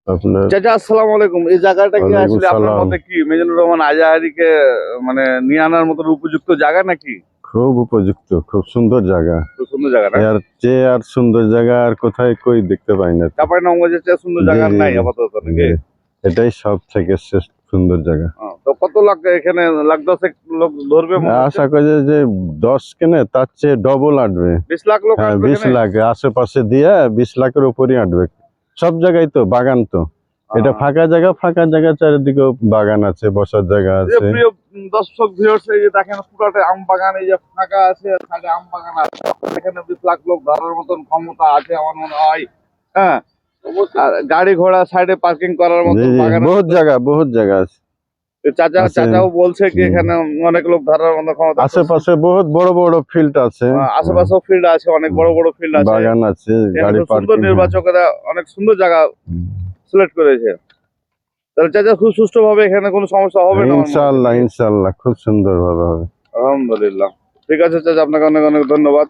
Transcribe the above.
আপনার চাচা আসসালামু আলাইকুম। এই জায়গাটা কি ওয়ালাইকুম আসলে আপনার সালাম। মতে কি মিজানুর রহমান আজহারীকে মানে নিয়ে আনার মতো উপযুক্ত জায়গা নাকি? খুব উপযুক্ত, খুব সুন্দর জায়গা। খুব সুন্দর জায়গা না? এর চেয়ে আর সুন্দর জায়গা আর কোথায় কই দেখতে পাই না তো। চাঁপাইনবাবগঞ্জের চেয়ে সুন্দর জি জায়গা জি নাই জি আপাতত নাকি? জি। এটাই সব থেকে শ্রেষ্ঠ সুন্দর জায়গা। তো কত লাখ এখানে লাখ 10 লোক ধরবে মনে হচ্ছে? আশা করি যে 10 কেনে তার চেয়ে ডবল আটবে। 20 লাখ লোক হ্যাঁ, আসবে 20 এখানে? লাখ আশেপাশে দিয়ে 20 লাখের উপরই আটবে। সব জায়গায় তো বাগান তো। এটা ফাঁকা জায়গা চারিদিকেও বাগান আছে, বসার জায়গা এই যে আছে। প্রিয় দর্শক ভিউয়ার্স, এই যে দেখেন পুরাটা আম বাগান, এই যে ফাঁকা আছে, সাইডে আম বাগান আছে। এখানে 20 লাখ লোক ধরার মতন ক্ষমতা আছে আমার মনে হয়। হ্যাঁ, আর গাড়ি ঘোড়া সাইডে পার্কিং করার জি মতন জি, বাগান বহুত জায়গা আছে। আছে। চাচাও বলছে কি হুম। এখানে অনেক লোক ধরার মতো ক্ষমতা আছে। আশেপাশে বহুত বড় বড় ফিল্ড আছে। আশেপাশেও ফিল্ড আছে, অনেক বড় বড় ফিল্ড আছে। বাগান আছে, এখানে গাড়ি খুব সুন্দর পার্কিং। নির্বাচকেরা অনেক সুন্দর জায়গা সিলেক্ট করেছে। তাহলে চাচা খুব সুষ্ঠুভাবে এখানে কোনো সমস্যা হবে না আমার মনে হয়। ইনশাআল্লাহ ইনশাআল্লাহ খুব সুন্দর ভাবে হবে। আলহামদুলিল্লাহ। ঠিক আছে চাচা, আপনাকে অনেক অনেক ধন্যবাদ।